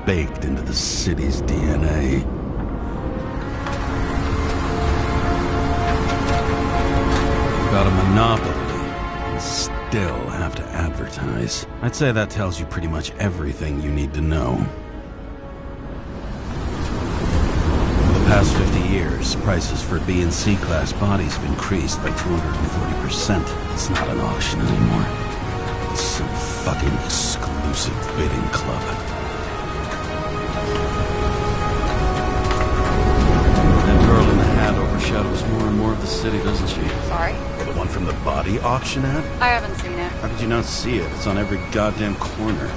baked into the city's DNA. Got a monopoly, and still have to advertise. I'd say that tells you pretty much everything you need to know. For the past 50 years, prices for B and C class bodies have increased by 240%. It's not an auction anymore. It's some fucking exclusive bidding club. That girl in the hat overshadows more and more of the city, doesn't she? Sorry? The one from the body auction ad? I haven't seen it. How could you not see it? It's on every goddamn corner.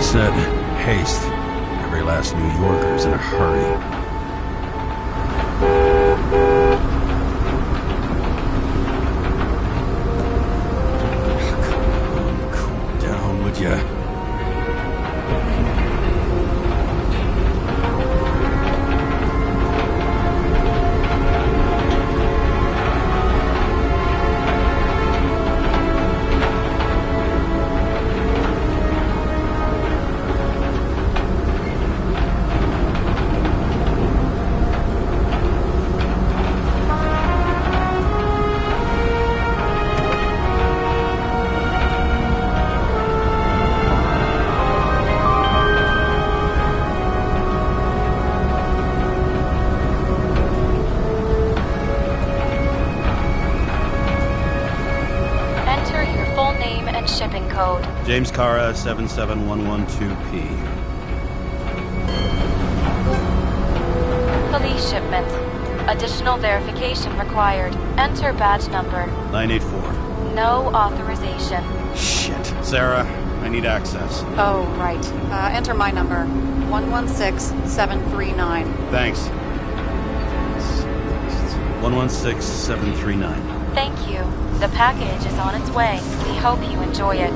Said, haste. Every last New Yorker's in a hurry. Come on, cool down, would ya? Shipping code. James Kara 77112P. Police shipment. Additional verification required. Enter badge number. 984. No authorization. Shit. Sarah, I need access. Oh, right. Enter my number. 116739. Thanks. 116739. Thank you. The package is on its way. We hope you enjoy it.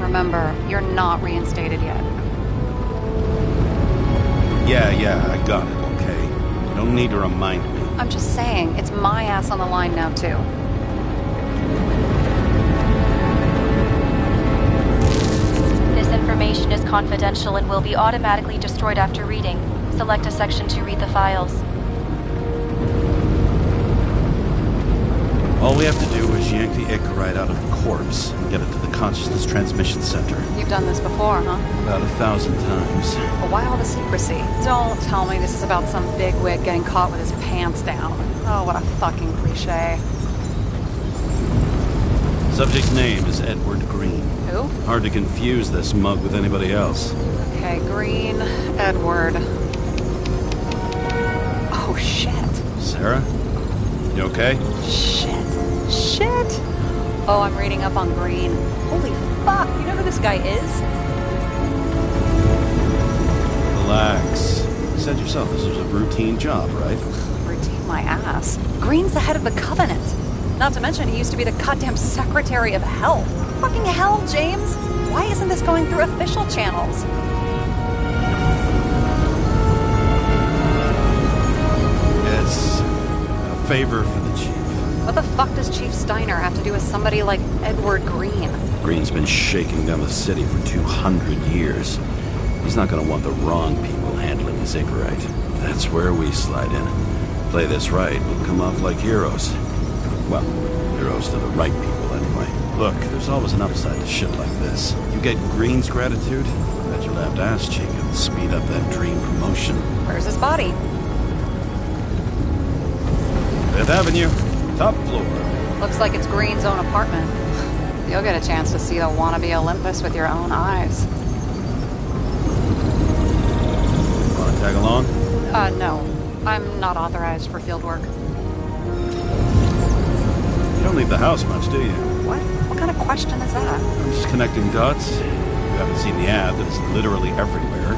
Remember, you're not reinstated yet. Yeah, I got it, okay? You don't need to remind me. I'm just saying, it's my ass on the line now, too. This information is confidential and will be automatically destroyed after reading. Select a section to read the files. All we have to do is yank the Icarite out of the corpse and get it to the consciousness transmission center. You've done this before, huh? About 1,000 times. But why all the secrecy? Don't tell me this is about some bigwig getting caught with his pants down. Oh, what a fucking cliche. Subject's name is Edward Green. Who? Hard to confuse this mug with anybody else. Okay, Green, Edward. Oh, shit. Sarah? You okay? Shit. Oh, I'm reading up on Green. Holy fuck, you know who this guy is? Relax. You said yourself this was a routine job, right? Routine my ass. Green's the head of the Covenant. Not to mention he used to be the goddamn Secretary of Health. Fucking hell, James! Why isn't this going through official channels? It's a favor for the chief. What the fuck does Chief Steiner have to do with somebody like Edward Green? Green's been shaking down the city for 200 years. He's not gonna want the wrong people handling his Icarite. That's where we slide in. Play this right, we'll come off like heroes. Well, heroes to the right people, anyway. Look, there's always an upside to shit like this. You get Green's gratitude, I bet your left ass cheek will speed up that dream promotion. Where's his body? Fifth Avenue, top floor. Looks like it's Green's own apartment. You'll get a chance to see the wannabe Olympus with your own eyes. Wanna tag along? No. I'm not authorized for field work. You don't leave the house much, do you? What? What kind of question is that? I'm just connecting dots. You haven't seen the ad that is literally everywhere.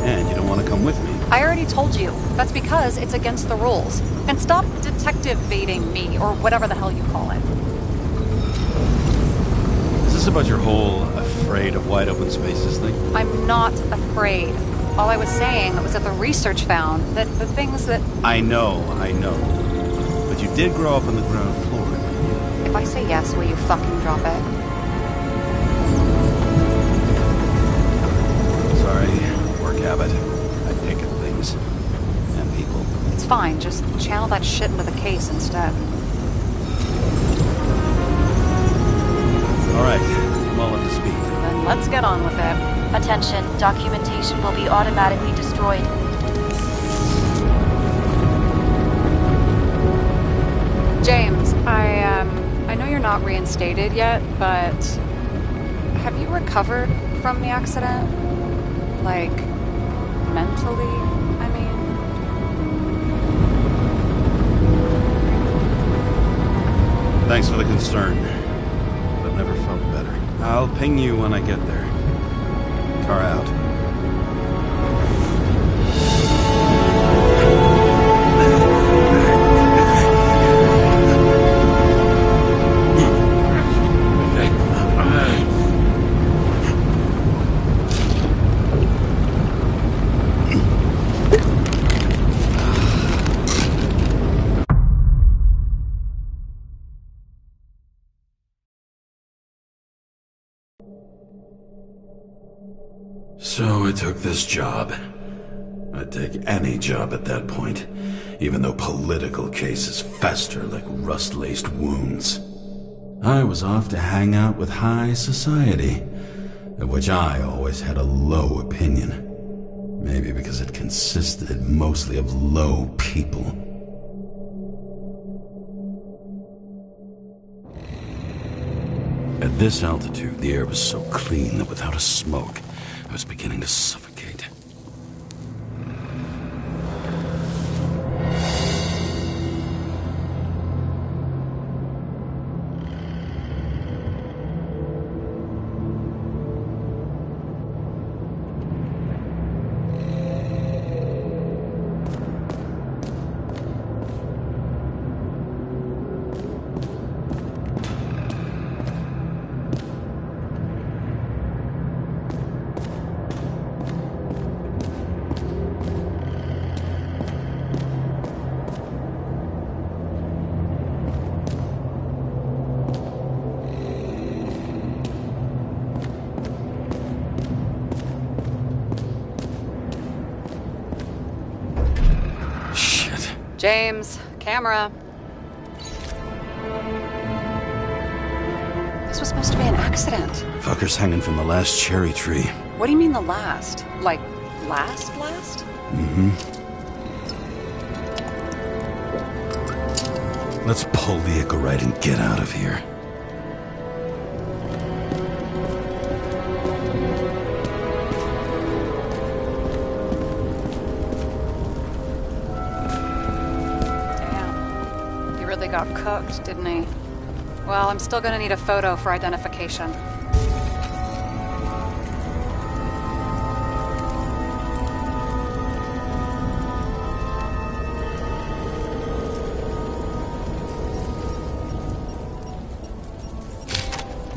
And you don't want to come with me. I already told you. That's because it's against the rules. And stop detective-baiting me, or whatever the hell you call it. Is this about your whole afraid of wide open spaces thing? I'm not afraid. All I was saying was that the research found that the things that... I know. But you did grow up on the ground floor. If I say yes, will you fucking drop it? Sorry, work habit. I pick at things. And people. It's fine, just channel that shit into the case instead. Alright, I'm all up to speed. Then let's get on with it. Attention, documentation will be automatically destroyed. James, I know you're not reinstated yet, but have you recovered from the accident? Like, mentally, I mean? Thanks for the concern. But never felt better. I'll ping you when I get there. Car out. So I took this job. I'd take any job at that point, even though political cases fester like rust-laced wounds. I was off to hang out with high society, of which I always had a low opinion. Maybe because it consisted mostly of low people. At this altitude, the air was so clean that without a smoke, I was beginning to suffocate. James, camera. This was supposed to be an accident. Fucker's hanging from the last cherry tree. What do you mean the last? Like, last? Mm-hmm. Let's pull the Icarite and get out of here. really got cooked, didn't he? Well, I'm still gonna need a photo for identification.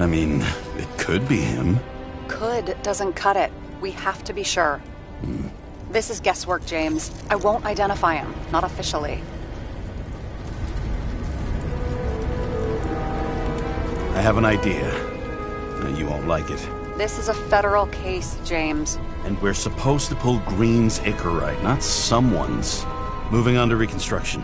I mean, it could be him. Could doesn't cut it. We have to be sure. This is guesswork, James. I won't identify him. Not officially. I have an idea. You won't like it. This is a federal case, James. And we're supposed to pull Green's Icarite, not someone's. Moving on to reconstruction.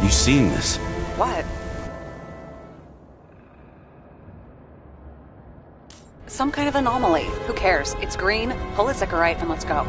You seen this? What? Some kind of anomaly. Who cares? It's green, pull its Icarite, and let's go.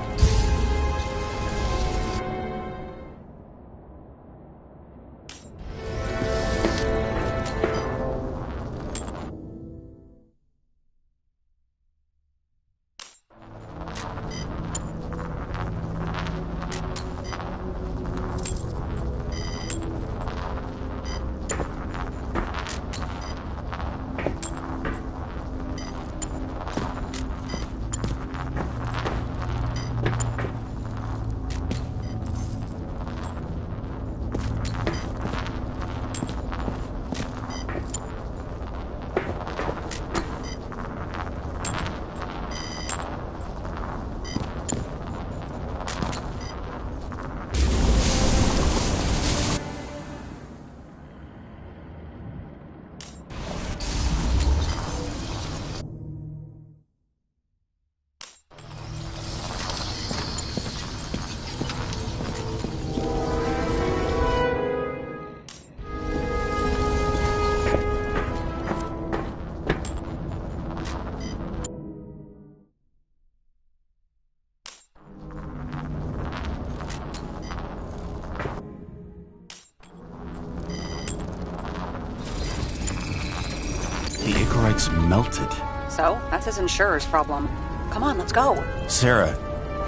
The Icarite's melted. So, that's his insurer's problem. Come on, let's go. Sarah,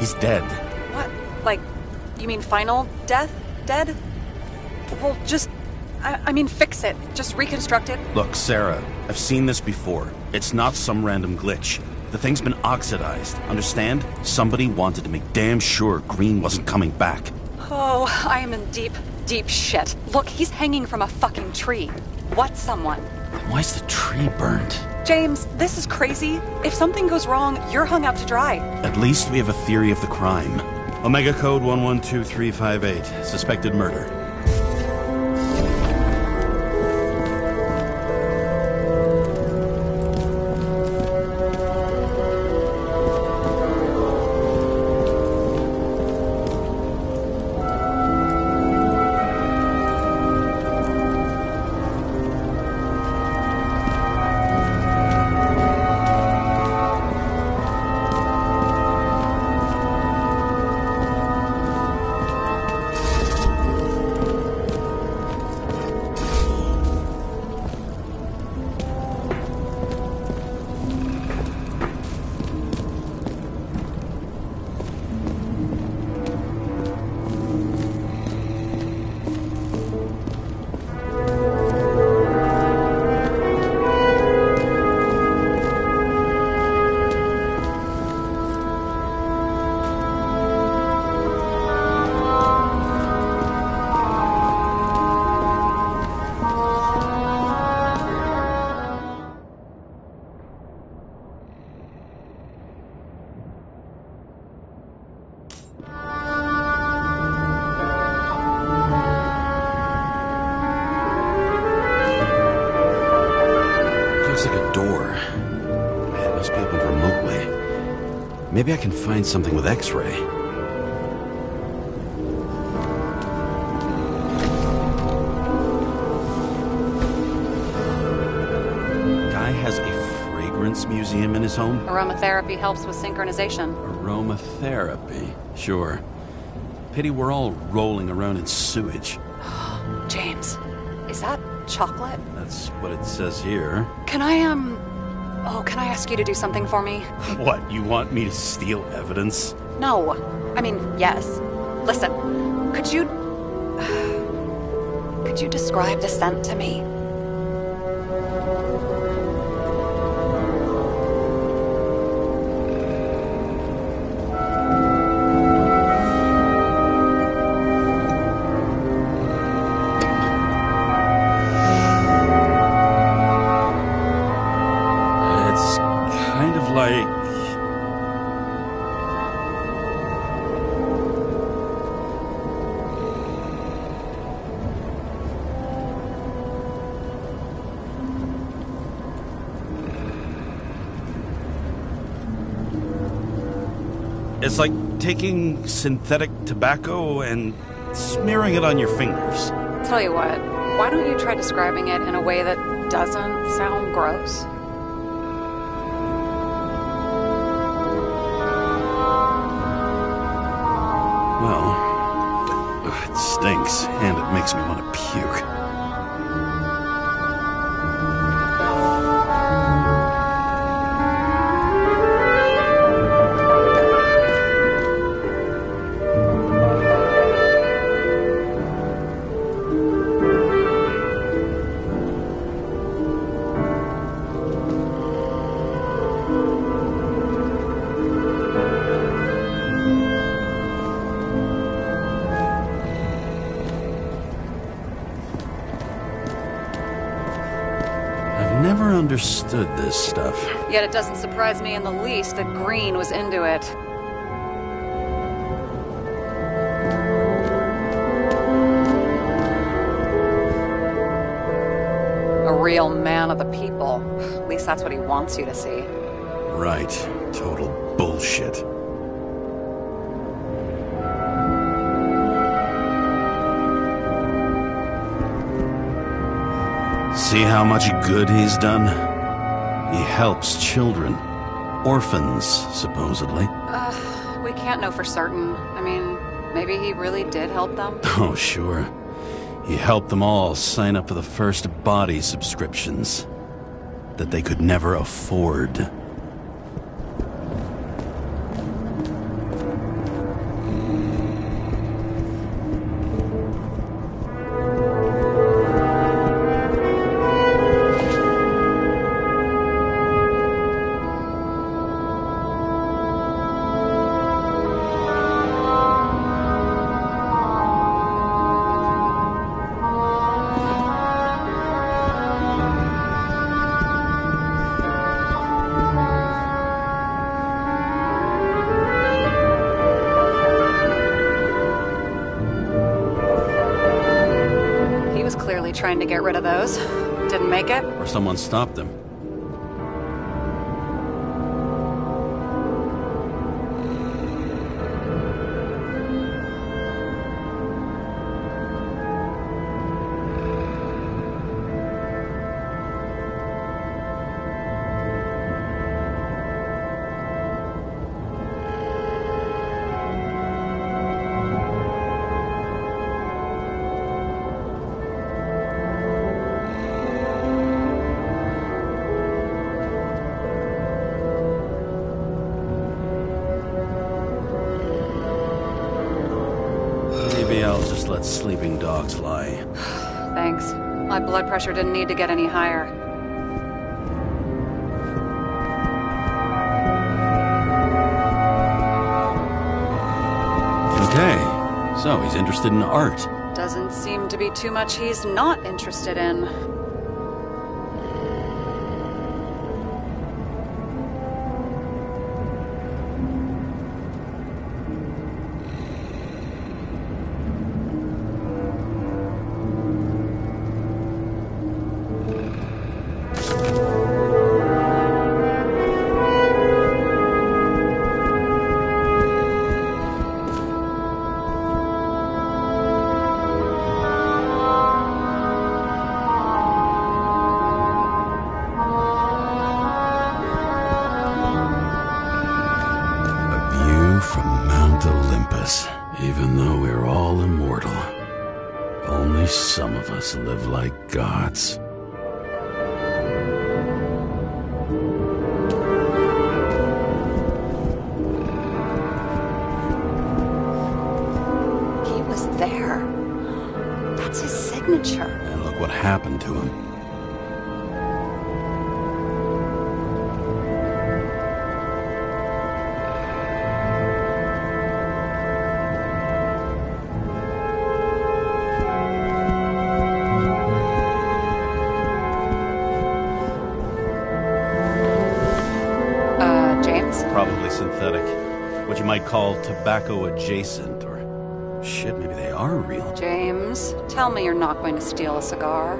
he's dead. What? Like, you mean final death? Dead? Well, just... I mean, fix it. Just reconstruct it. Look, Sarah, I've seen this before. It's not some random glitch. The thing's been oxidized, understand? Somebody wanted to make damn sure Green wasn't coming back. Oh, I am in deep, deep shit. Look, he's hanging from a fucking tree. What someone? Why's the tree burned? James, this is crazy. If something goes wrong, you're hung out to dry. At least we have a theory of the crime. Omega Code 112358. Suspected murder. door. It must be opened remotely. Maybe I can find something with X-ray. Guy has a fragrance museum in his home? Aromatherapy helps with synchronization. Aromatherapy, sure. Pity we're all rolling around in sewage. James, is that chocolate? That's what it says here. Can I ask you to do something for me? What, you want me to steal evidence? No. I mean, yes. Listen, could you describe the scent to me? It's like taking synthetic tobacco and smearing it on your fingers. Tell you what, why don't you try describing it in a way that doesn't sound gross? Well, it stinks, and it makes me want to puke. Never understood this stuff. Yet it doesn't surprise me in the least that Green was into it. A real man of the people. At least that's what he wants you to see. Right. Total bullshit. See how much good he's done? He helps children. Orphans, supposedly. We can't know for certain. I mean, maybe he really did help them? Oh, sure. He helped them all sign up for the first body subscriptions that they could never afford. Trying to get rid of those. Didn't make it? Or someone stopped them. Maybe I'll just let sleeping dogs lie. Thanks. My blood pressure didn't need to get any higher. Okay, so he's interested in art. Doesn't seem to be too much he's not interested in. us live like gods. He was there. That's his signature. And look what happened to him. James? Synthetic. What you might call tobacco adjacent, or shit, maybe they are real. James, tell me you're not going to steal a cigar.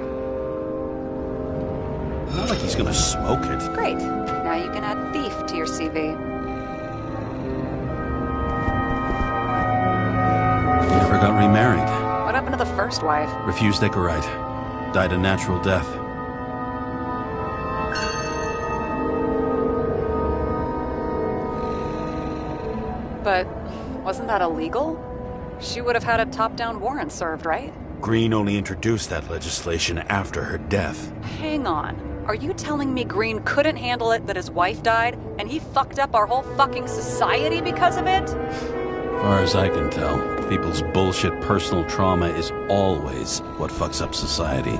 Not like he's gonna smoke it. Great. Now you can add thief to your CV. Never got remarried. What happened to the first wife? Refused Icarite. Died a natural death. But wasn't that illegal? She would have had a top-down warrant served, right? Green only introduced that legislation after her death. Hang on. Are you telling me Green couldn't handle it that his wife died, and he fucked up our whole fucking society because of it? Far as I can tell, people's bullshit personal trauma is always what fucks up society.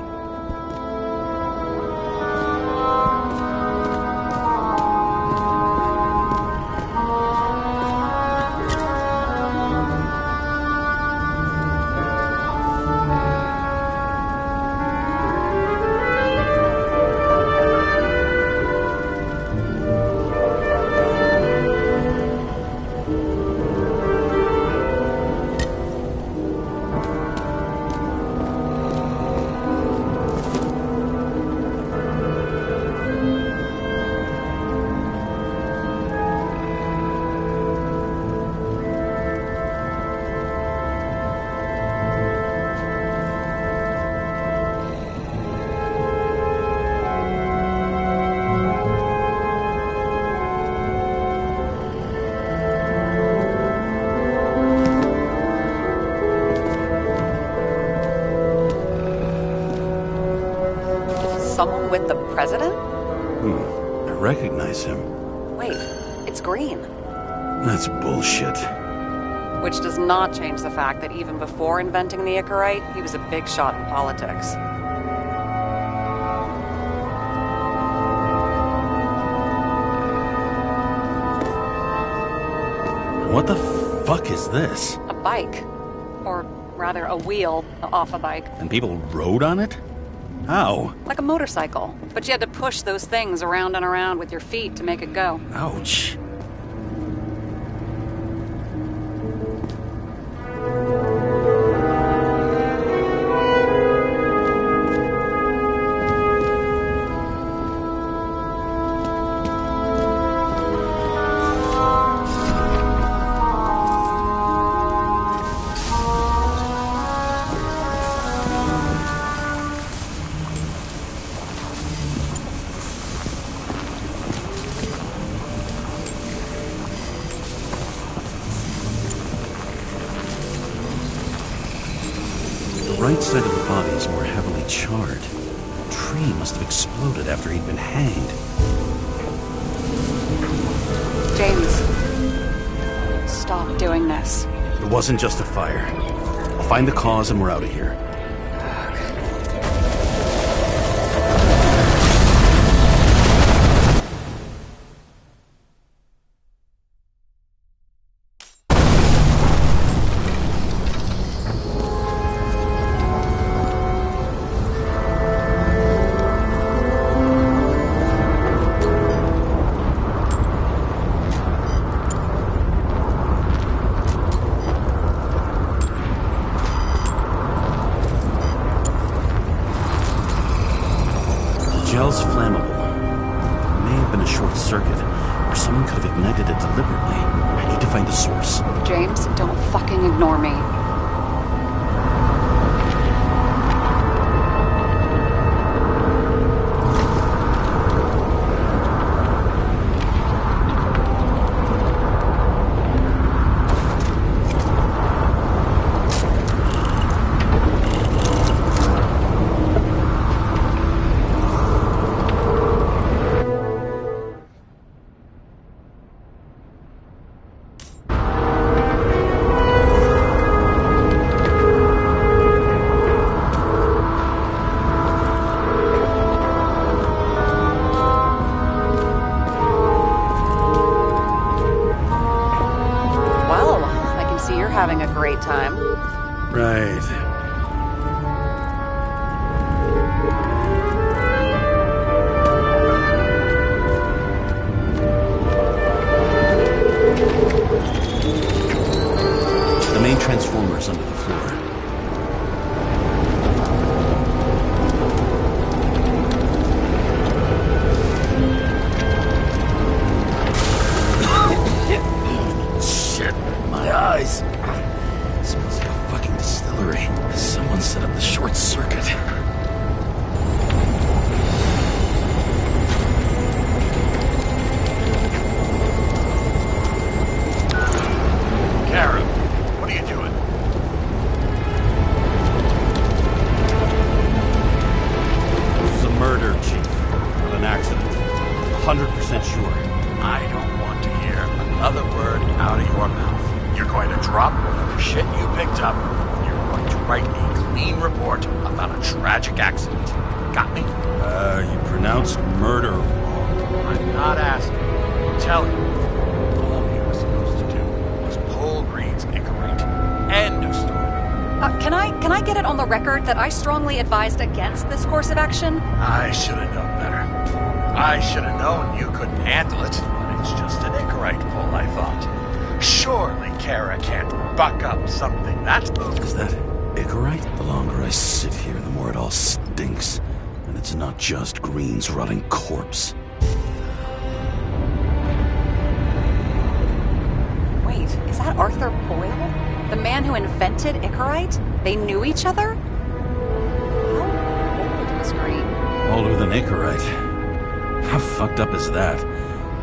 Someone with the president? I recognize him. Wait, it's Green. That's bullshit. Which does not change the fact that even before inventing the Icarite, he was a big shot in politics. What the fuck is this? A bike. Or rather, a wheel off a bike. And people rode on it? How? Like a motorcycle. But you had to push those things around and around with your feet to make it go. Ouch. The right side of the body is more heavily charred. The tree must have exploded after he'd been hanged. James, stop doing this. It wasn't just a fire. I'll find the cause and we're out of here. Gel's flammable. It may have been a short circuit, or someone could have ignited it deliberately. I need to find the source. James, don't fucking ignore me. great time. Right. The main transformer's under the floor. Shit, my eyes. Smells like a fucking distillery. Someone set up the short circuit. Kara, what are you doing? This is a murder, Chief. Not an accident. 100% sure. I don't want to hear another word out of your mouth. You're going to drop whatever shit you picked up. You're going to write a clean report about a tragic accident. Got me? You pronounced murder wrong. I'm not asking. I'm telling you. All you were supposed to do was pull Green's Icarite. End of story. Can I get it on the record that I strongly advised against this course of action? I should have known better. I should have known you couldn't handle it, but it's just an Icarite pull, I thought. Surely Kara can't buck up something that... Is that Icarite? The longer I sit here, the more it all stinks. And it's not just Green's rotting corpse. Wait, is that Arthur Boyle? The man who invented Icarite? They knew each other? How old was Green? Older than Icarite. How fucked up is that?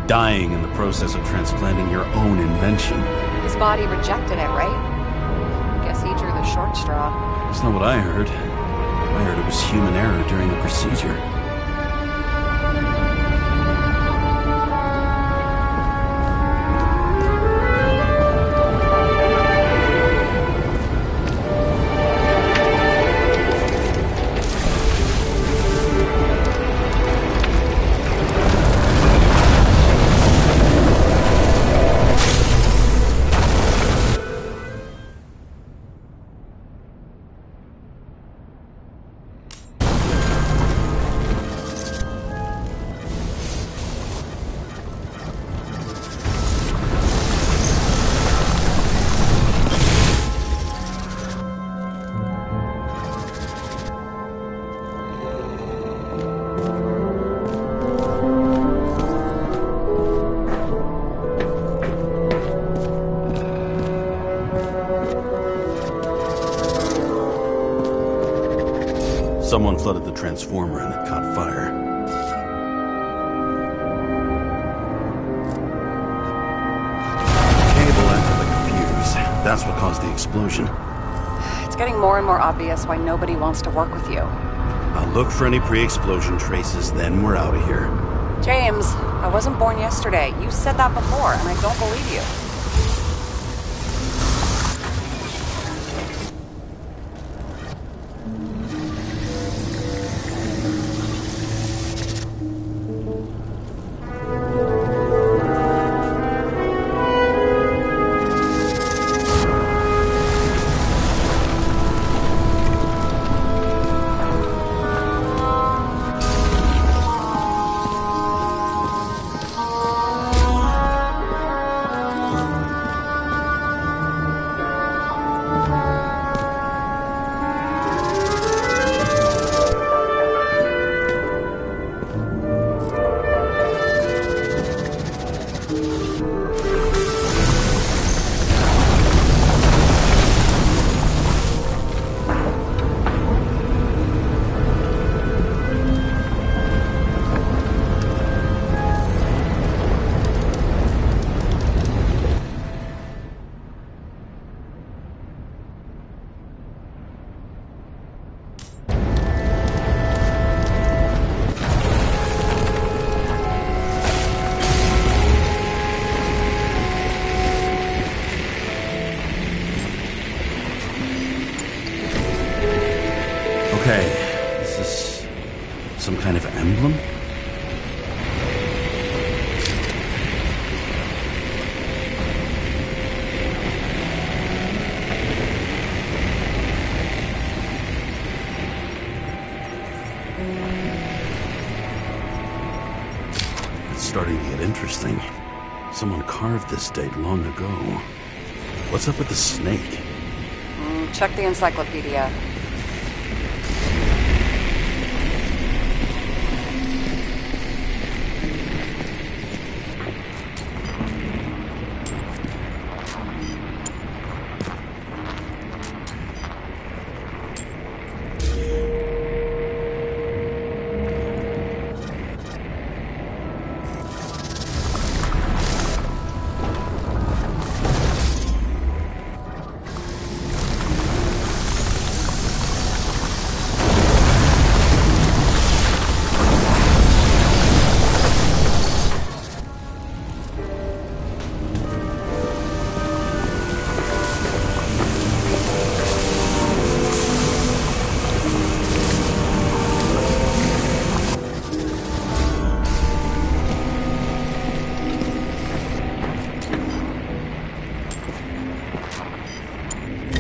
Dying in the process of transplanting your own invention. His body rejected it, right? Guess he drew the short straw. That's not what I heard. I heard it was human error during the procedure. Someone flooded the transformer and it caught fire. Cable acted like a fuse. That's what caused the explosion. It's getting more and more obvious why nobody wants to work with you. I'll look for any pre-explosion traces, then we're out of here. James, I wasn't born yesterday. You said that before, and I don't believe you. Okay, is this some kind of emblem? starting to get interesting. Someone carved this date long ago. What's up with the snake? Check the encyclopedia.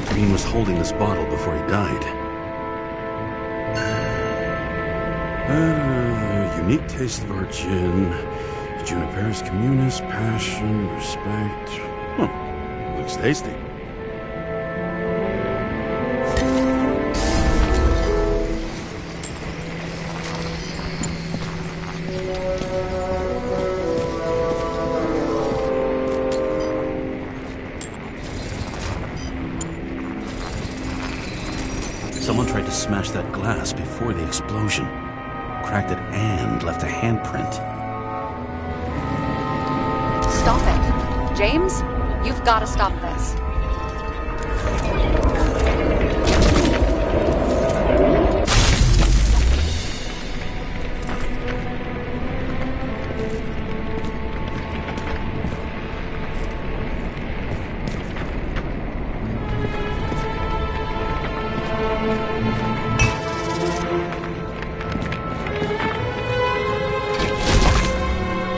Green was holding this bottle before he died. Unique taste of our gin. Juniperus communis, passion, respect. Looks tasty. Someone tried to smash that glass before the explosion. Cracked it and left a handprint. Stop it. James, you've got to stop this.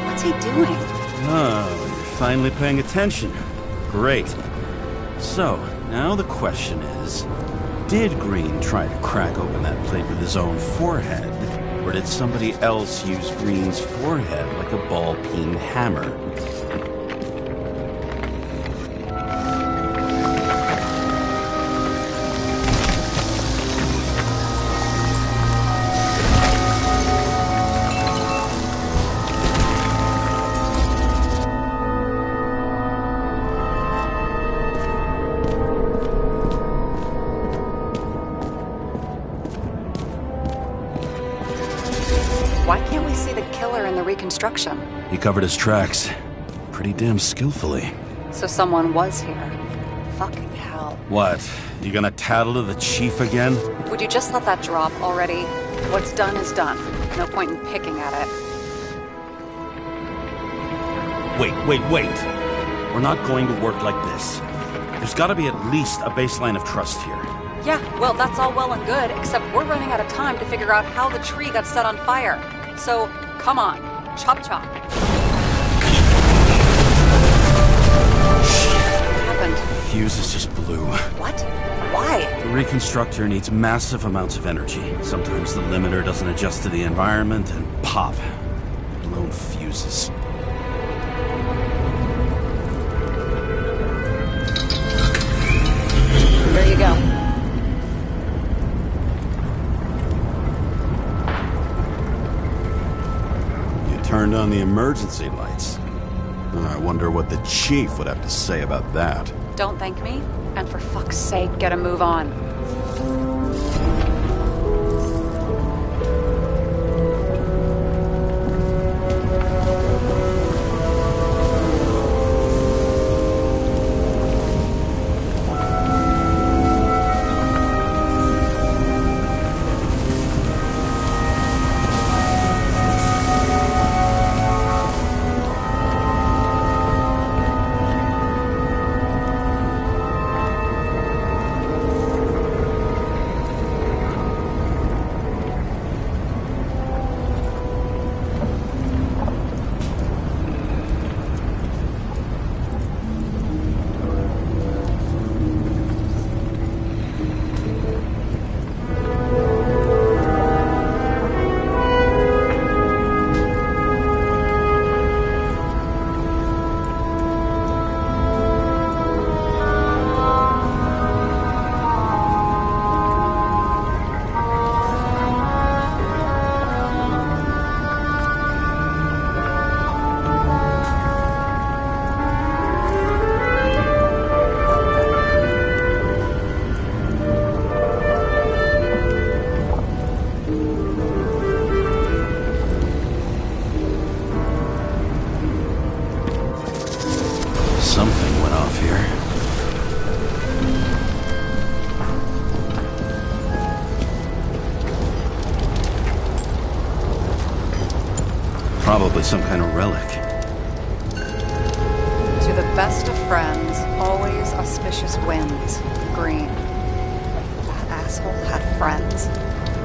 What's he doing? Oh, you're finally paying attention. Great. So, now the question is, did Green try to crack open that plate with his own forehead? Or did somebody else use Green's forehead like a ball-peen hammer? Why can't we see the killer in the reconstruction? He covered his tracks pretty damn skillfully. So someone was here. Fucking hell. What? You gonna tattle to the chief again? Would you just let that drop already? What's done is done. No point in picking at it. Wait. We're not going to work like this. There's gotta be at least a baseline of trust here. Yeah, well, that's all well and good, except we're running out of time to figure out how the tree got set on fire. So, come on. Chop chop. What happened? Fuses just blew. What? Why? The reconstructor needs massive amounts of energy. Sometimes the limiter doesn't adjust to the environment, and pop. Blown fuses. There you go. Turned on the emergency lights. I wonder what the chief would have to say about that. Don't thank me, and for fuck's sake, get a move on. Probably some kind of relic. To the best of friends, always auspicious winds. Green. That asshole had friends.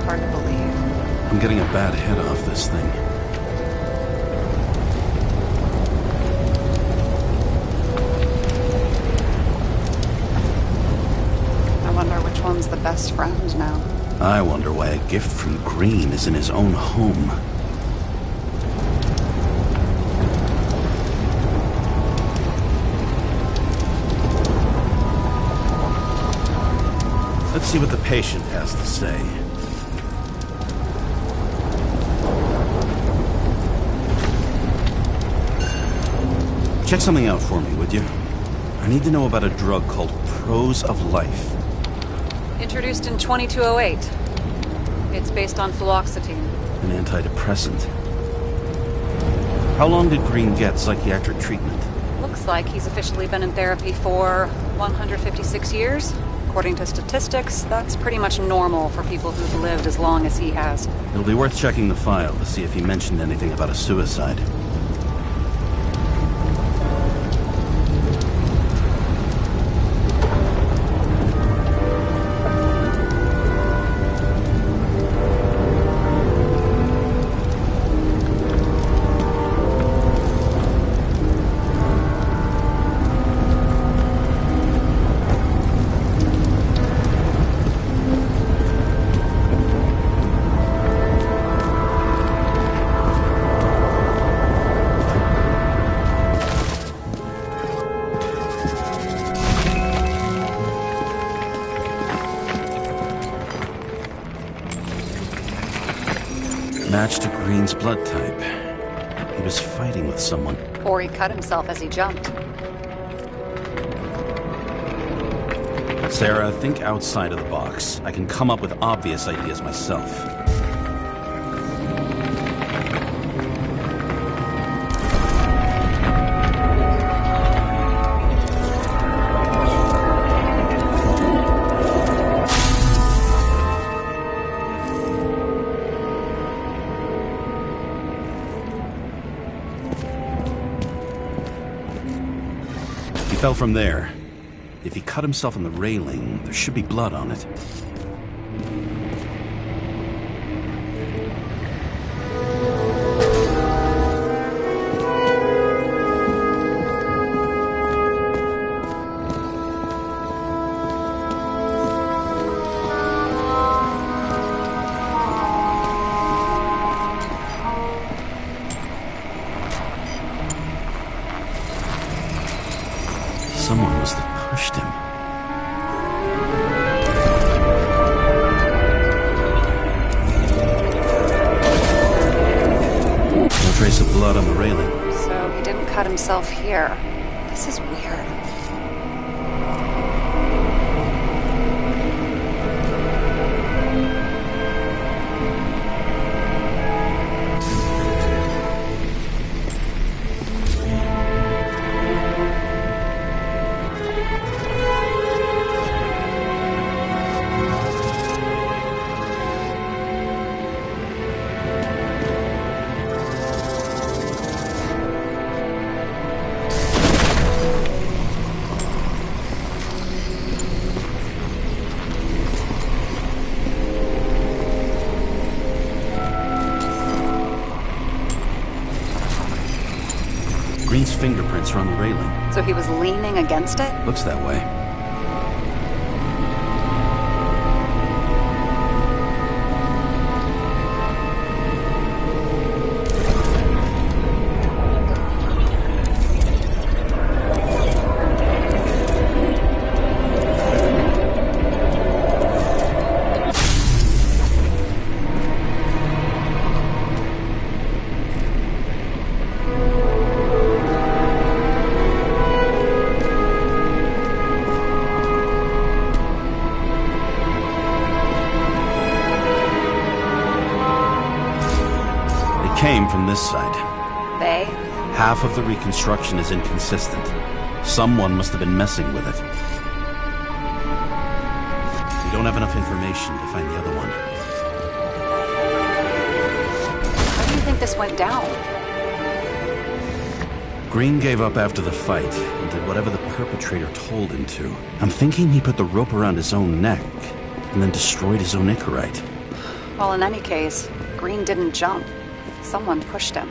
Hard to believe. I'm getting a bad hit off this thing. I wonder which one's the best friend now. I wonder why a gift from Green is in his own home. Let's see what the patient has to say. Check something out for me, would you? I need to know about a drug called Prose of Life. Introduced in 2208. It's based on fluoxetine. An antidepressant. How long did Green get psychiatric treatment? Looks like he's officially been in therapy for 156 years. According to statistics, that's pretty much normal for people who've lived as long as he has. It'll be worth checking the file to see if he mentioned anything about a suicide. Matched to Green's blood type. He was fighting with someone. Or he cut himself as he jumped. Sarah, think outside of the box. I can come up with obvious ideas myself. He fell from there. If he cut himself on the railing, there should be blood on it. Someone must have pushed him. No trace of blood on the railing. So he didn't cut himself here. This is weird. Green's fingerprints are on the railing. So he was leaning against it? Looks that way. Came from this side. They? Half of the reconstruction is inconsistent. Someone must have been messing with it. We don't have enough information to find the other one. How do you think this went down? Green gave up after the fight and did whatever the perpetrator told him to. I'm thinking he put the rope around his own neck and then destroyed his own Icarite. Well, in any case, Green didn't jump. Someone pushed him.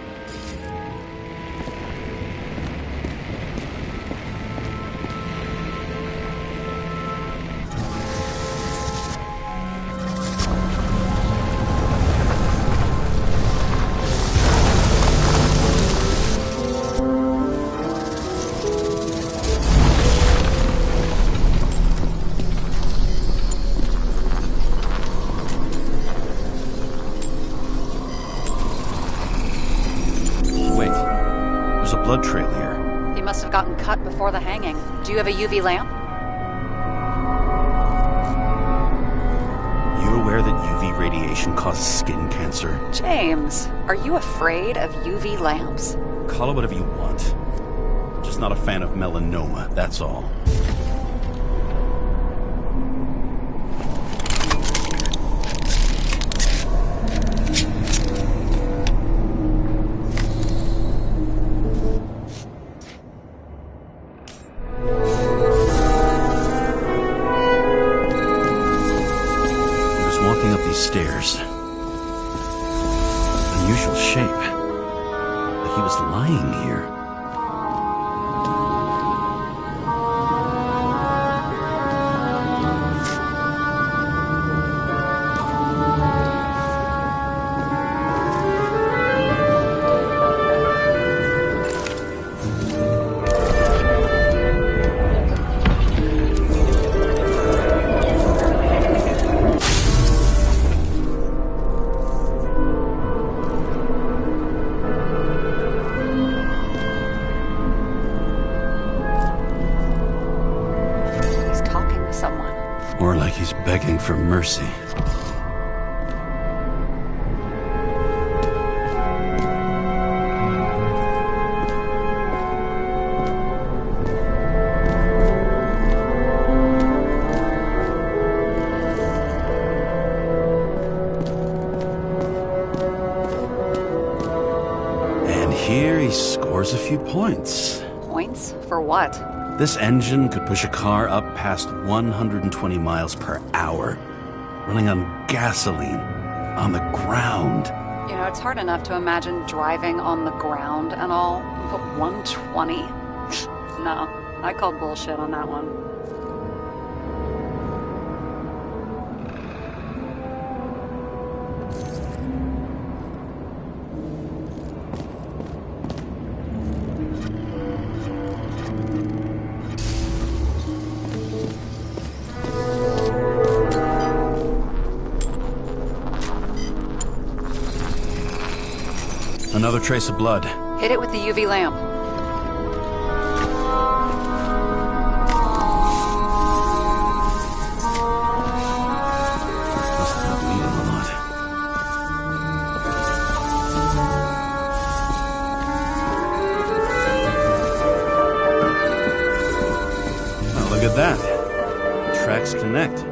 Blood trail here. He must have gotten cut before the hanging. Do you have a UV lamp? You aware that UV radiation causes skin cancer? James, are you afraid of UV lamps? Call it whatever you want. I'm just not a fan of melanoma, that's all. Stairs. Unusual shape. But he was lying here. More like he's begging for mercy. And here he scores a few points. Points? For what? This engine could push a car up past 120 miles per hour, running on gasoline, on the ground. You know, it's hard enough to imagine driving on the ground and all, but 120? No, I call bullshit on that one. Another trace of blood. Hit it with the UV lamp. Must have been bleeding a lot. Oh, look at that. Tracks connect.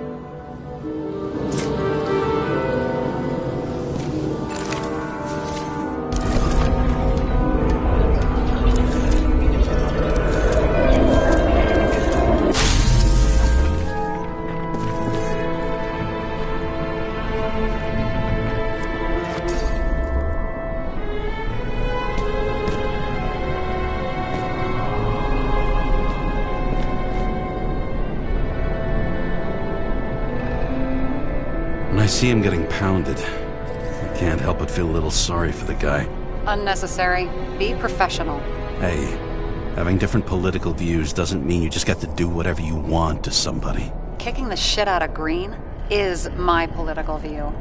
When I see him getting pounded, I can't help but feel a little sorry for the guy. Unnecessary. Be professional. Hey, having different political views doesn't mean you just get to do whatever you want to somebody. Kicking the shit out of Green is my political view.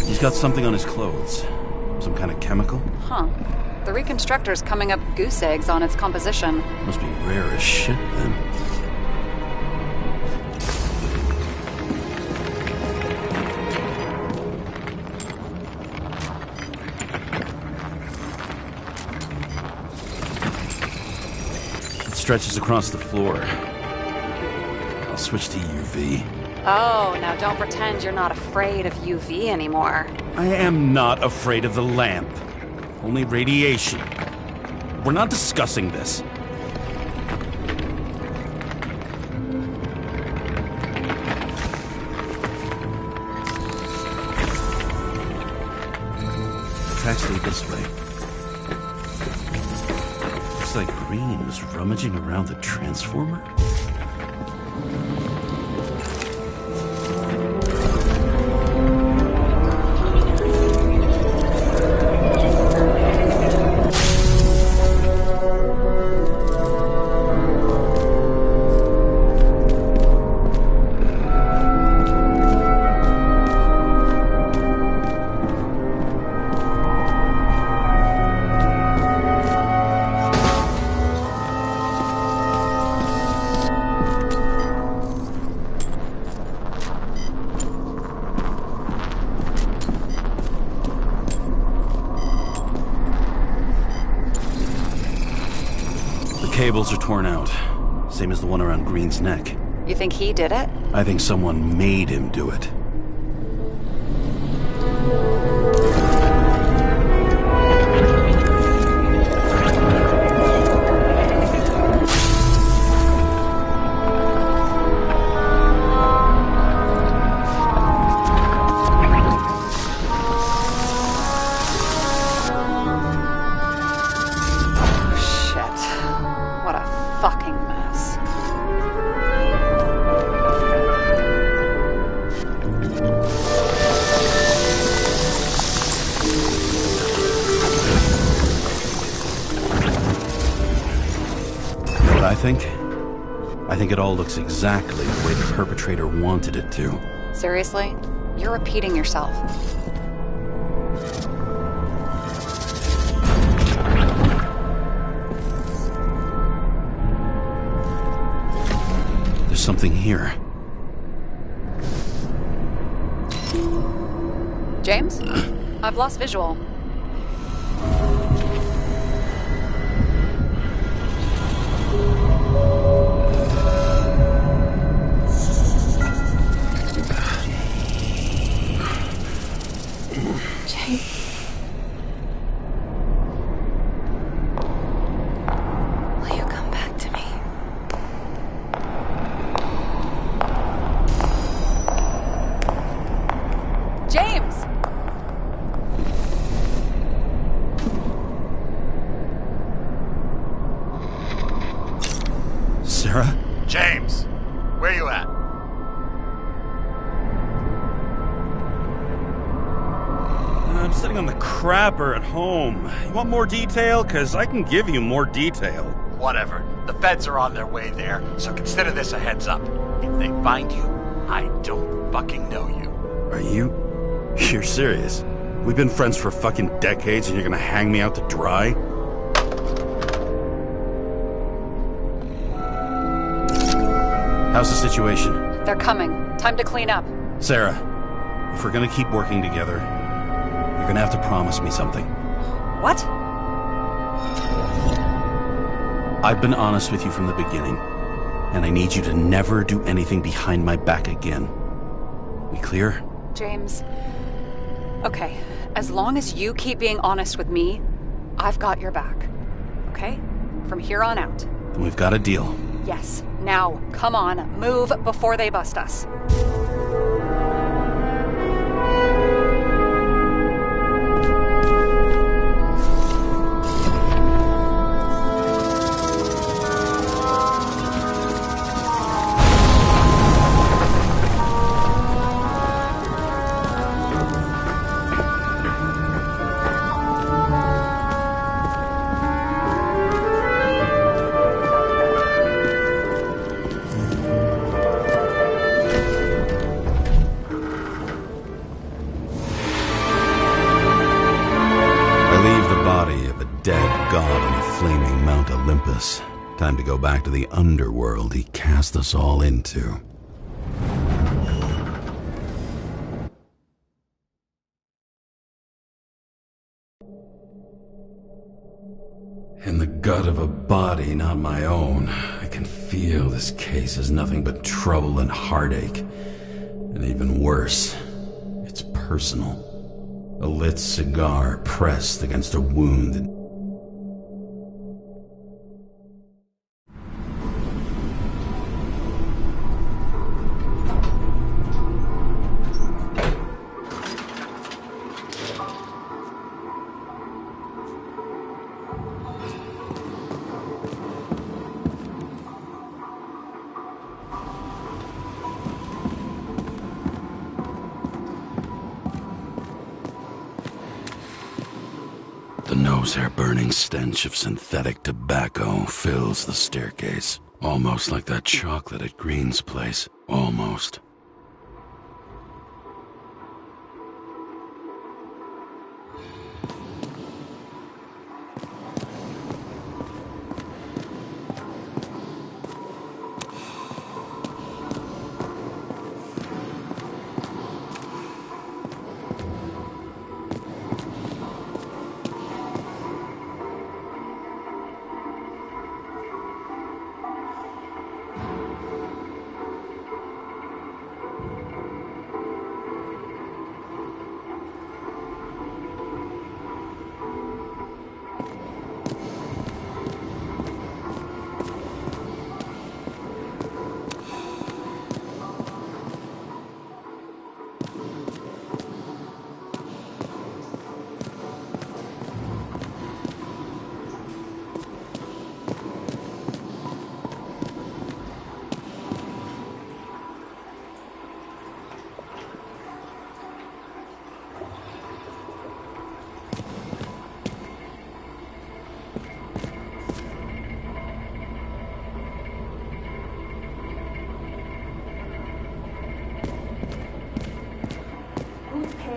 He's got something on his clothes. Some kind of chemical? Huh. The Reconstructor's coming up goose eggs on its composition. Must be rare as shit, then. It stretches across the floor. I'll switch to UV. Oh, now don't pretend you're not afraid of UV anymore. I am not afraid of the lamp. Only radiation. We're not discussing this. The tracks lead this way. Looks like Green was rummaging around the transformer. Cables are torn out. Same as the one around Green's neck. You think he did it? I think someone made him do it. I think it all looks exactly the way the perpetrator wanted it to. Seriously? You're repeating yourself. There's something here. James? I've lost visual. Sarah? James, where you at? I'm sitting on the crapper at home. You want more detail? Because I can give you more detail. Whatever. The feds are on their way there, so consider this a heads up. If they find you, I don't fucking know you. Are you? You're serious? We've been friends for fucking decades and you're gonna hang me out to dry? How's the situation? They're coming. Time to clean up. Sarah, if we're gonna keep working together, you're gonna have to promise me something. What? I've been honest with you from the beginning, and I need you to never do anything behind my back again. We clear? James. Okay, as long as you keep being honest with me, I've got your back. Okay? From here on out. Then we've got a deal. Yes. Now, come on, move before they bust us. god on the flaming Mount Olympus. Time to go back to the underworld he cast us all into. In the gut of a body not my own, I can feel this case is nothing but trouble and heartache. And even worse, it's personal. A lit cigar pressed against a wound. The nose-hair-burning stench of synthetic tobacco fills the staircase. Almost like that chocolate at Green's place. Almost.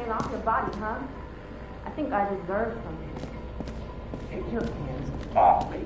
Off your body, huh? I think I deserve something. Take your hands off me.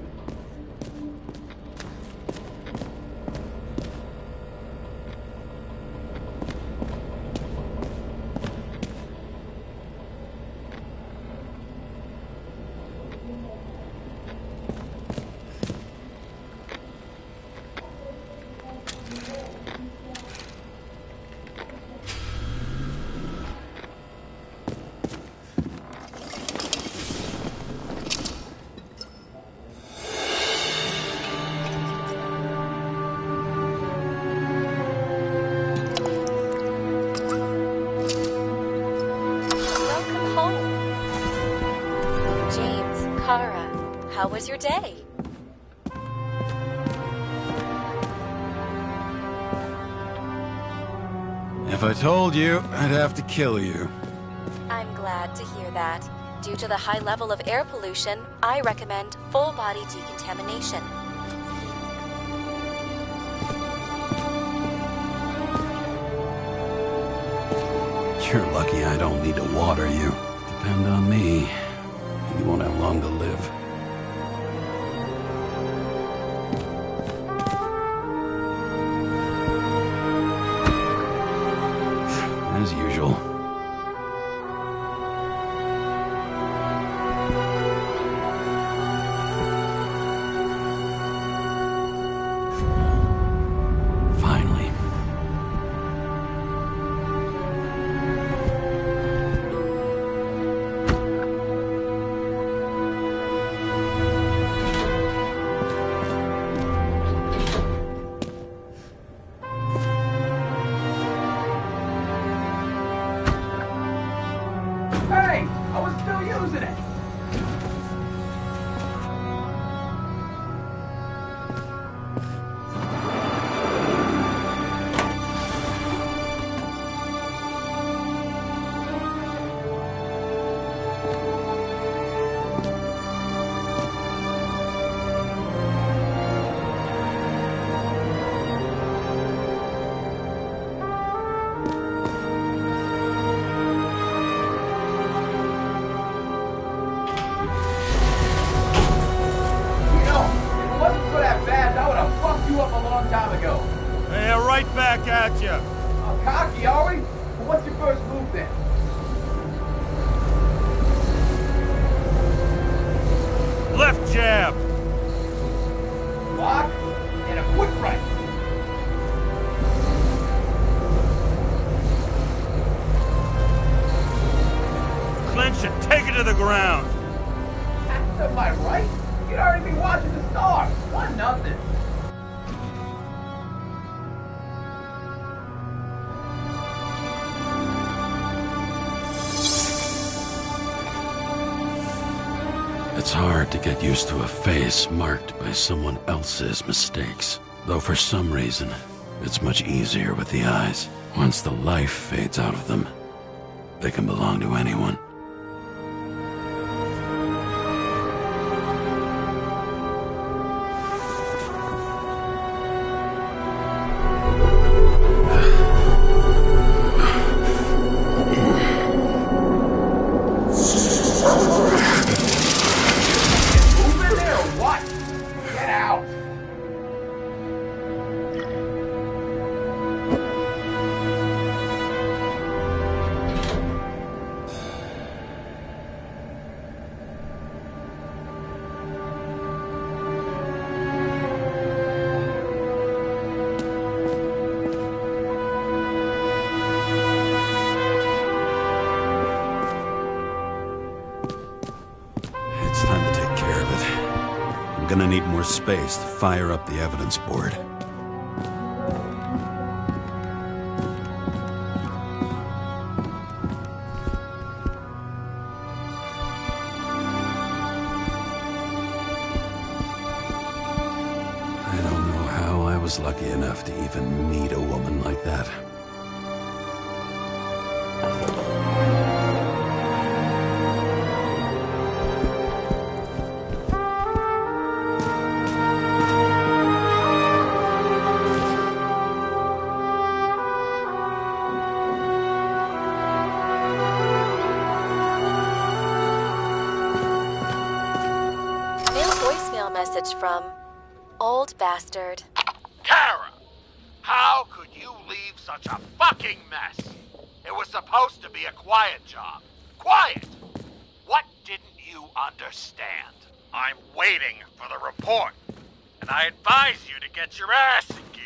How was your day? If I told you, I'd have to kill you. I'm glad to hear that. Due to the high level of air pollution, I recommend full-body decontamination. You're lucky I don't need to water you. Depend on me, and you won't have long to live. As usual. Finally. They're right back at you. Oh, cocky, are we? Well, what's your first move then? Left jab. Block and a quick right. Clinch it. Take it to the ground. Am I right? You'd already be watching the stars. 1-0. It's hard to get used to a face marked by someone else's mistakes. Though for some reason, it's much easier with the eyes. Once the life fades out of them, they can belong to anyone. Gonna need more space to fire up the evidence board. I don't know how I was lucky enough to even meet a woman like that. Message from Old Bastard. Kara! How could you leave such a fucking mess? It was supposed to be a quiet job. Quiet! What didn't you understand? I'm waiting for the report. And I advise you to get your ass in gear.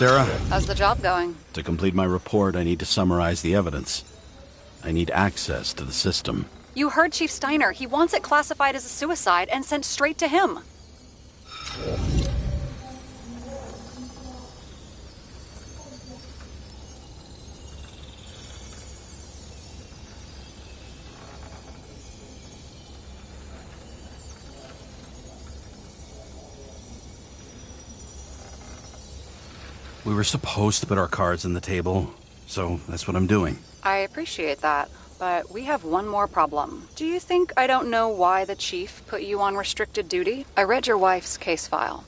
Sarah? How's the job going? To complete my report, I need to summarize the evidence. I need access to the system. You heard Chief Steiner. He wants it classified as a suicide and sent straight to him. We were supposed to put our cards on the table, so that's what I'm doing. I appreciate that, but we have one more problem. Do you think I don't know why the chief put you on restricted duty? I read your wife's case file.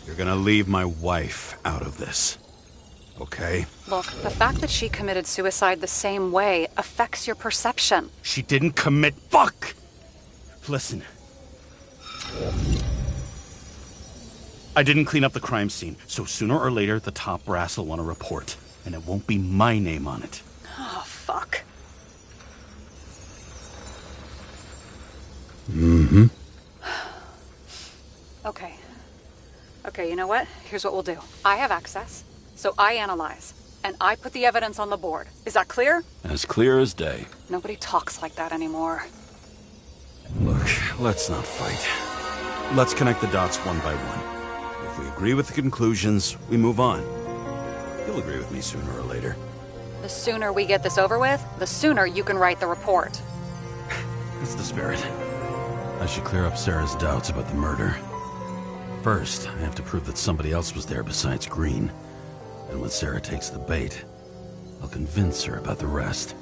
You're gonna leave my wife out of this, okay? Look, the fact that she committed suicide the same way affects your perception. She didn't commit— Fuck! Listen. I didn't clean up the crime scene, so sooner or later the top brass will want to report. And it won't be my name on it. Oh, fuck. Mm-hmm. Okay, you know what? Here's what we'll do. I have access, so I analyze. And I put the evidence on the board. Is that clear? As clear as day. Nobody talks like that anymore. Look, let's not fight. Let's connect the dots one by one. If we agree with the conclusions, we move on. You'll agree with me sooner or later. The sooner we get this over with, the sooner you can write the report. That's the spirit. I should clear up Sarah's doubts about the murder. First, I have to prove that somebody else was there besides Green. And when Sarah takes the bait, I'll convince her about the rest.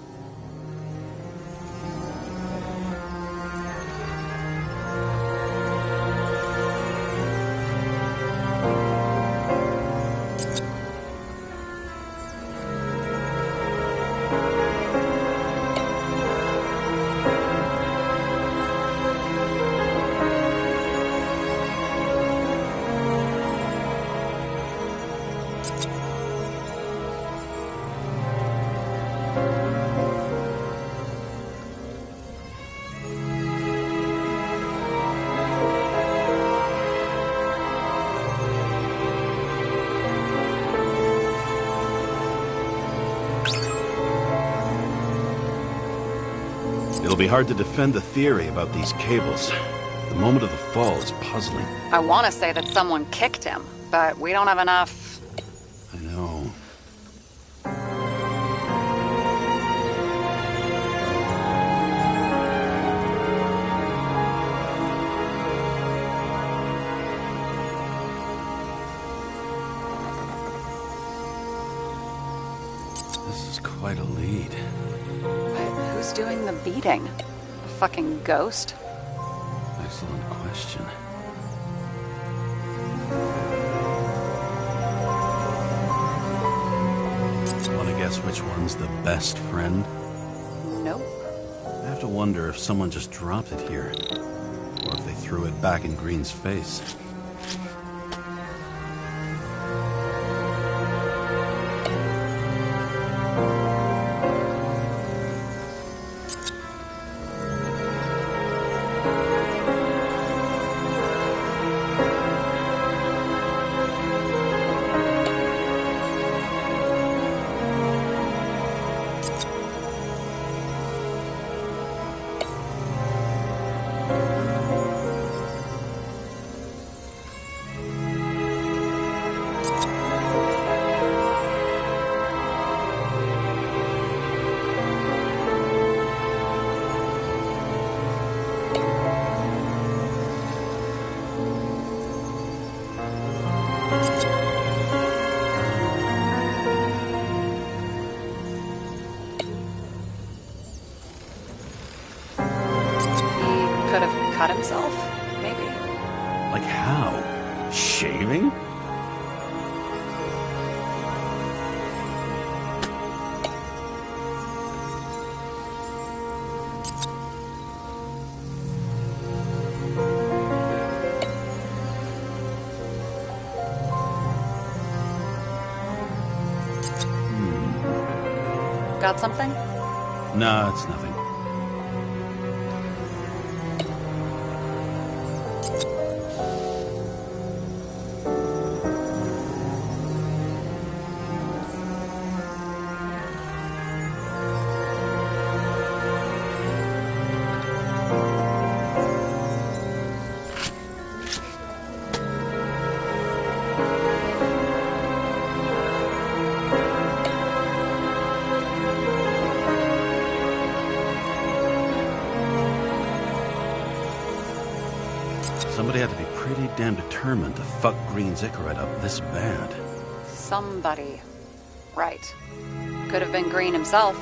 It'll be hard to defend the theory about these cables. The moment of the fall is puzzling. I want to say that someone kicked him, but we don't have enough. I know. This is quite a lead. Who's doing the beating? A fucking ghost? Excellent question. Want to guess which one's the best friend? Nope. I have to wonder if someone just dropped it here, or if they threw it back in Green's face. Could have cut himself, maybe. Like how? Shaving? Got something? Nah, it's nothing. Somebody had to be pretty damn determined to fuck Green's Icarite up this bad. Somebody. Right. Could have been Green himself.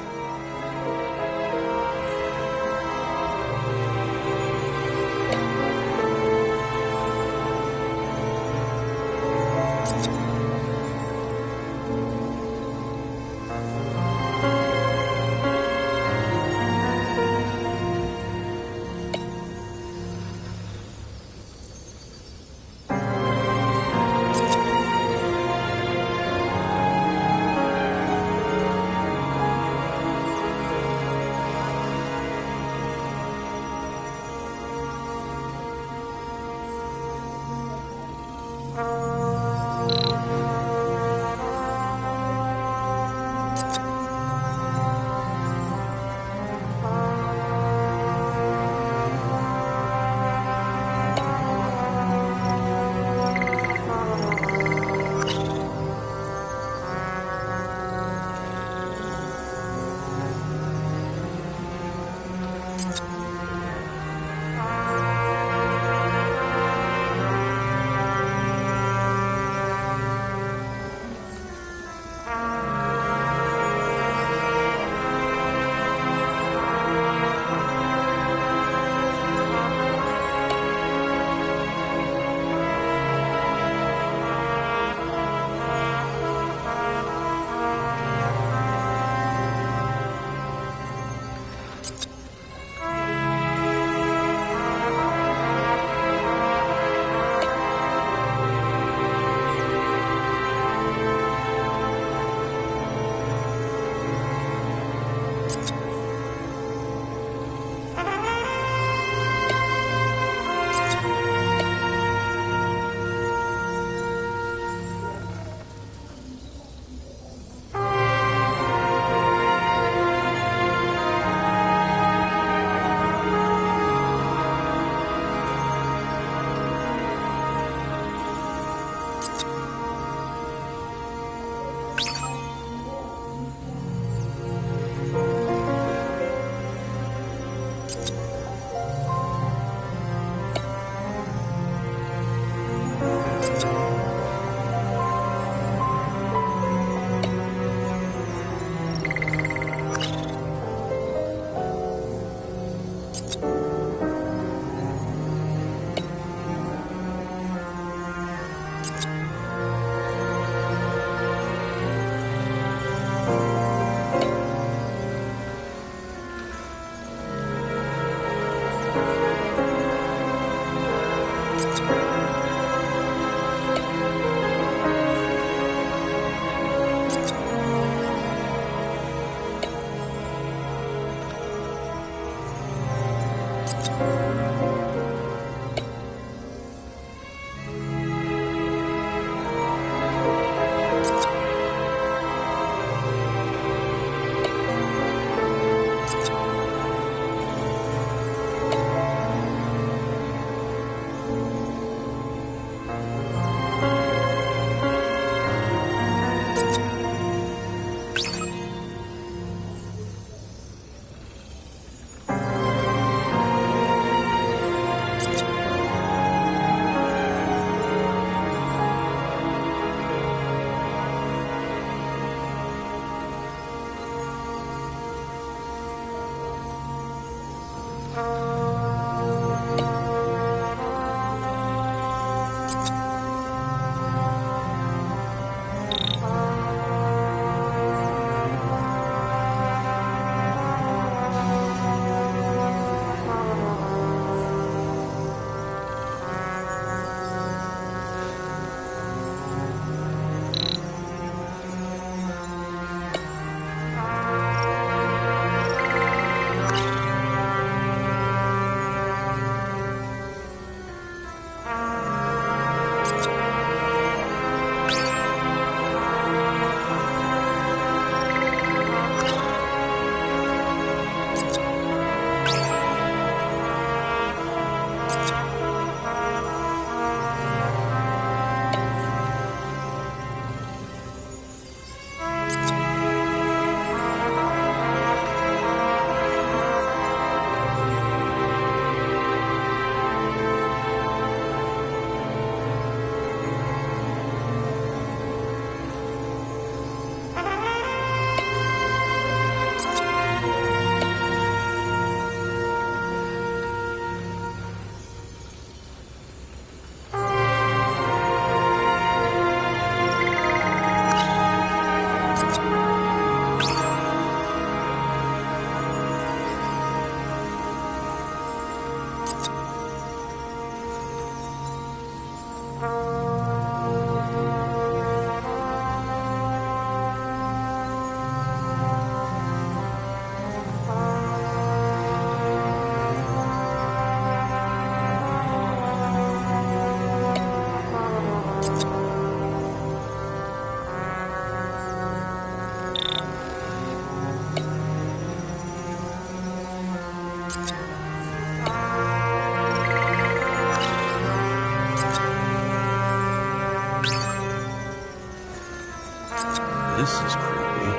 This is creepy.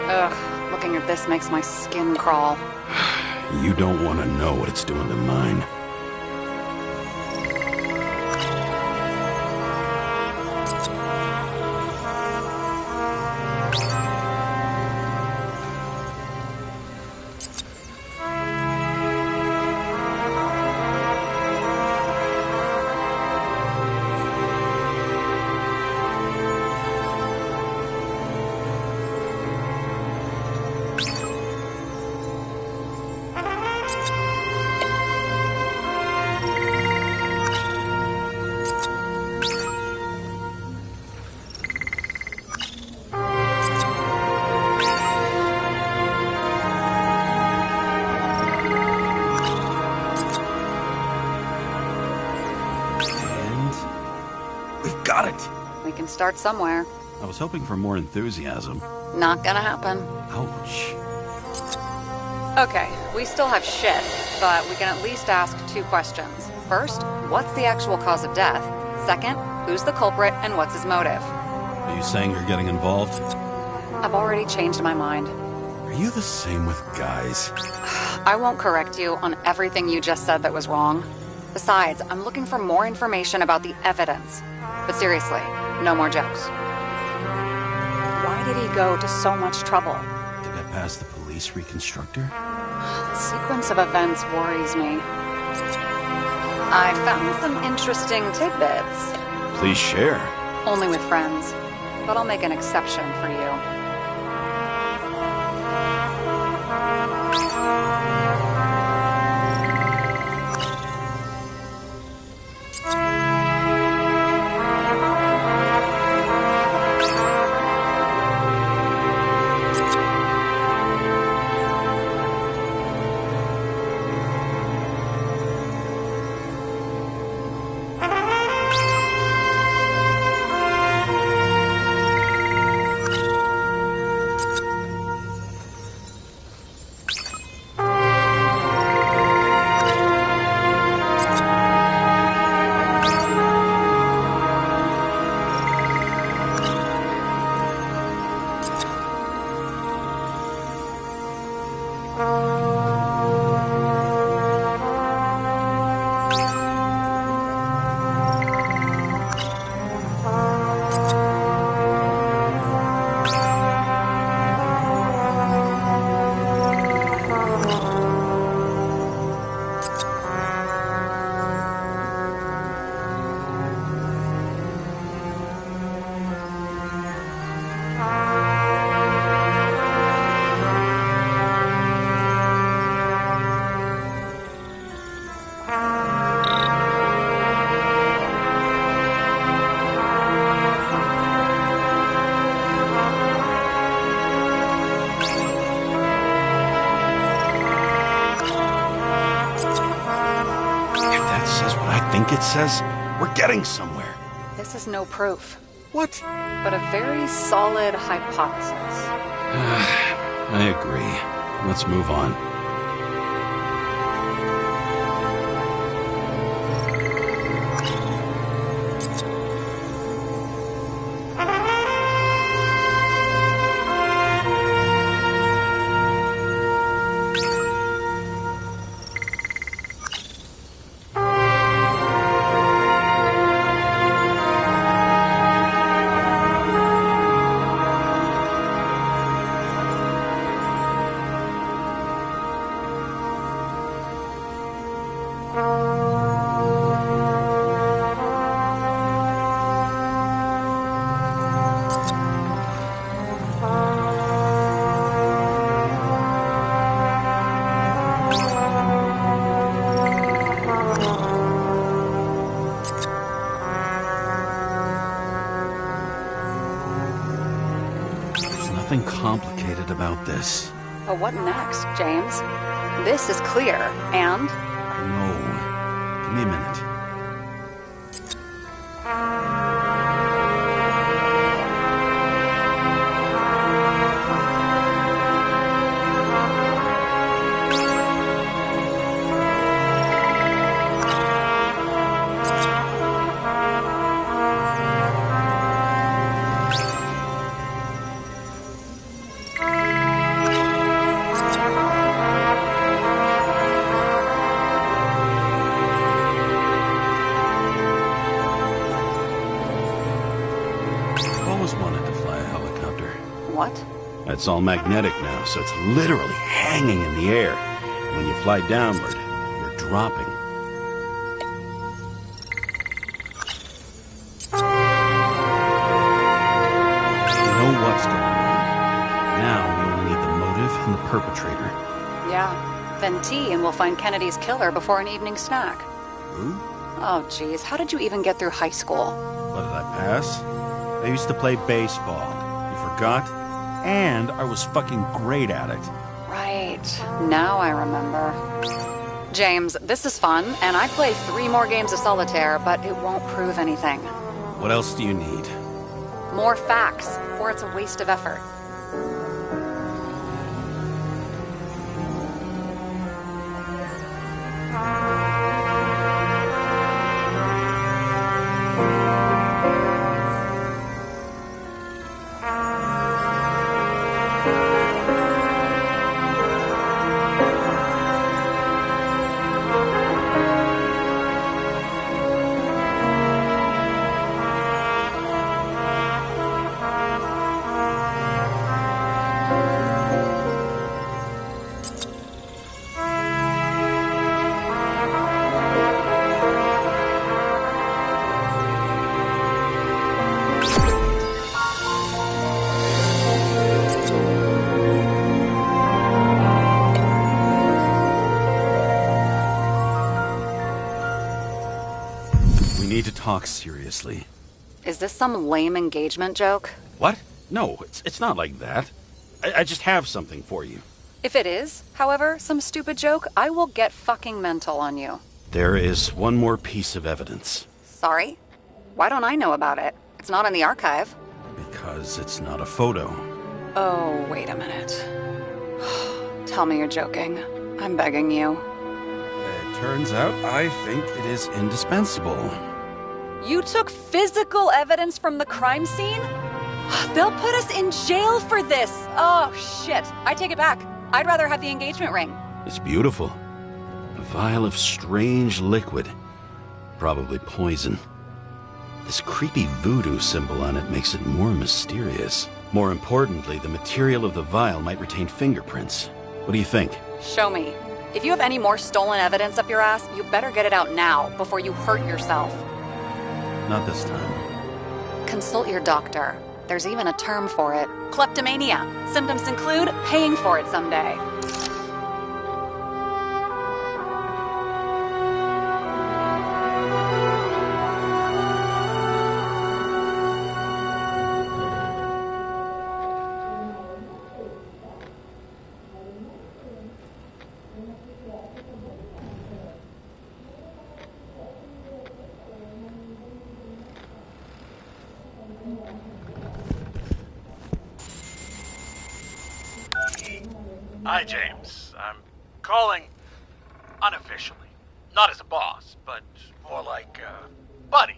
Ugh, looking at this makes my skin crawl. You don't want to know what it's doing to mine. Got it! We can start somewhere. I was hoping for more enthusiasm. Not gonna happen. Ouch. Okay, we still have shit, but we can at least ask 2 questions. First, what's the actual cause of death? Second, who's the culprit and what's his motive? Are you saying you're getting involved? I've already changed my mind. Are you the same with guys? I won't correct you on everything you just said that was wrong. Besides, I'm looking for more information about the evidence. But seriously, no more jokes. Why did he go to so much trouble? To get past the police reconstructor? The sequence of events worries me. I found some interesting tidbits. Please share. Only with friends. But I'll make an exception for you. it says what I think it says, we're getting somewhere. This is no proof, What? but a very solid hypothesis. I agree. Let's move on. Nothing complicated about this. But what next, James? This is clear, and I know. Give me a minute. Wanted to fly a helicopter. what? It's all magnetic now, so it's literally hanging in the air. When you fly downward, you're dropping. You know what's going on. Now we only need the motive and the perpetrator. Yeah. Then tea and we'll find Kennedy's killer before an evening snack. Who? Oh, geez. How did you even get through high school? What did I pass? I used to play baseball. You forgot? And I was fucking great at it. Right. Now I remember. James, this is fun, and I play 3 more games of solitaire, but it won't prove anything. What else do you need? More facts, or it's a waste of effort. We need to talk seriously. Is this some lame engagement joke? What? No, it's not like that. I just have something for you. If it is, however, some stupid joke, I will get fucking mental on you. There is one more piece of evidence. Sorry? Why don't I know about it? It's not in the archive. Because it's not a photo. Oh, wait a minute. Tell me you're joking. I'm begging you. It turns out I think it is indispensable. You took physical evidence from the crime scene? They'll put us in jail for this! Oh, shit. I take it back. I'd rather have the engagement ring. It's beautiful. A vial of strange liquid. Probably poison. This creepy voodoo symbol on it makes it more mysterious. More importantly, the material of the vial might retain fingerprints. What do you think? Show me. If you have any more stolen evidence up your ass, you better get it out now, before you hurt yourself. Not this time. Consult your doctor. There's even a term for it. Kleptomania. Symptoms include paying for it someday. Hi, James. I'm calling unofficially. Not as a boss, but more like buddy,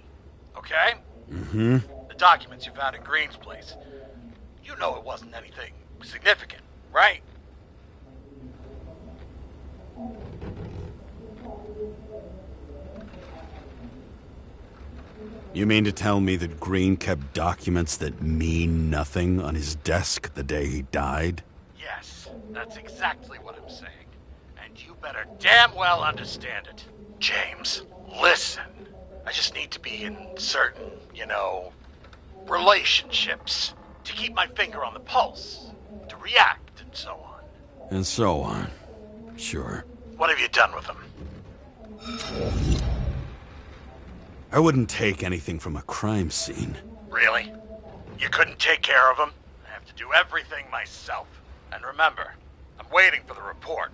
okay? Mm-hmm. The documents you found at Green's place. You know it wasn't anything significant, right? You mean to tell me that Green kept documents that mean nothing on his desk the day he died? Yes, that's exactly what I'm saying. And you better damn well understand it. James, listen. I just need to be in certain, relationships. To keep my finger on the pulse. To react, and so on. And so on. Sure. What have you done with them? I wouldn't take anything from a crime scene. Really? You couldn't take care of them? I have to do everything myself. And remember, I'm waiting for the report.